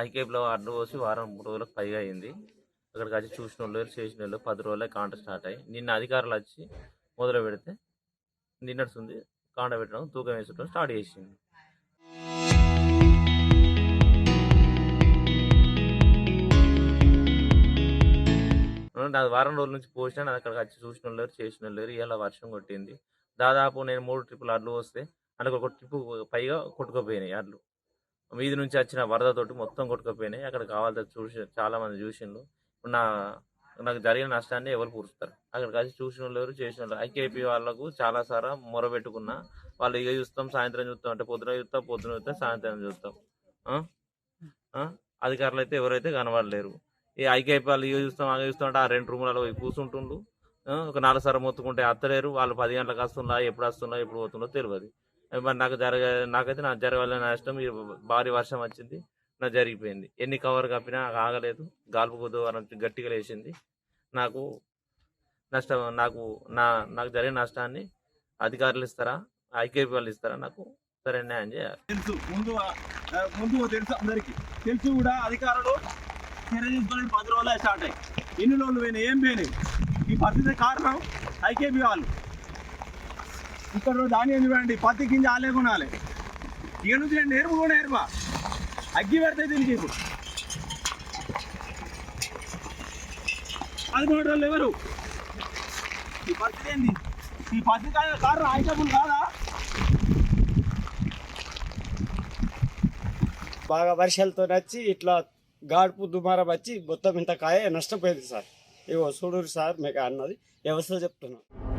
ఐకేపీలో అడ్డు పోసి వారం 3 రోజులకు పైగా అయింది. అక్కడికి వచ్చి చూసినోళ్ళు లేరు, చేసినోళ్ళు 10 రోజులే కాంట స్టార్ట్ అయ్యి నిన్న అధికారులు వచ్చి మొదలు పెడితే నిన్నటిది కాంట పెట్టడం తూకం వేసడం స్టార్ట్ చేసింది. అది వారం రోజుల నుంచి పోసినా అది అక్కడికి వచ్చి చూసినోళ్ళు లేరు, చేసినోళ్ళు లేరు. ఇలా వర్షం కొట్టింది. దాదాపు నేను 3 ట్రిప్పులు అడ్లు వస్తే అందులో ఒక ట్రిప్పు పైగా కొట్టుకుపోయినాయి అడ్లు. వీధి నుంచి వచ్చిన వరదతోటి మొత్తం కొట్టుకుపోయినాయి. అక్కడ కావాల్సి చూసి చాలామంది చూసిండ్రు. నాకు జరిగిన నష్టాన్ని ఎవరు పూడుస్తారు? అక్కడికి వచ్చి చూసిన వాళ్ళు ఎవరు, చేసిన వాళ్ళు. ఐకేపీ వాళ్ళకు చాలాసార్లు మొరబెట్టుకున్నా. వాళ్ళు ఇక చూస్తాం, సాయంత్రం చూస్తాం అంటే పొద్దున చూస్తాం, సాయంత్రం చూస్తాం. అధికారులు అయితే ఎవరైతే కనబడలేరు. ఈ ఐకేపీ వాళ్ళు ఇక చూస్తాం అంటే ఆ 2 రూములలో పోయి కూర్చుంటుండు. ఒక 4 సార్లు మొత్తుకుంటే అత్తలేరు. వాళ్ళు 10 గంటలకు వస్తున్నా, ఎప్పుడు వస్తున్నా, ఎప్పుడు పోతుందో తెలియదు. మరి నాకైతే నాకు జరగాలని నష్టం. భారీ వర్షం వచ్చింది, నాకు జరిగిపోయింది. ఎన్ని కవర్ కప్పినా ఆగలేదు. గాల్పు కుదవరం గట్టిగా లేచింది. నాకు నష్టం నాకు జరిగిన నష్టాన్ని అధికారులు ఇస్తారా, ఐకేపీ వాళ్ళు ఇస్తారా? నాకు సరైన న్యాయం చేయాలి. తెలుసు ముందు తెలుసు, అందరికీ తెలుసు కూడా. అధికారులు చర్య తీసుకొని 10 రోజులే స్టార్ట్ అయ్యి ఎన్ని రోజులు పోయినాయి, ఏం పోయినాయి? ఈ పరిస్థితి కారణం ఐకేపీ వాళ్ళు. ఇక్కడ ధాన్యం ఇవ్వండి, పత్తి గింజ ఆలే కొనాలి. ఇక నుంచి నేను నేర్పా అగ్గి పెడితే దీనికి. ఇప్పుడు 11 రోజులు ఎవరు? ఈ పరిస్థితి ఏంది? ఈ పరిస్థితి కారణం ఐకేపీలు కాదా? బాగా వర్షాలతో వచ్చి ఇట్లా గాడుపు దుమారం వచ్చి మొత్తం ఇంత కాయ నష్టపోయింది సార్. ఇవో చూడరు సార్ మీకు అన్నది వ్యవస్థ చెప్తున్నాను.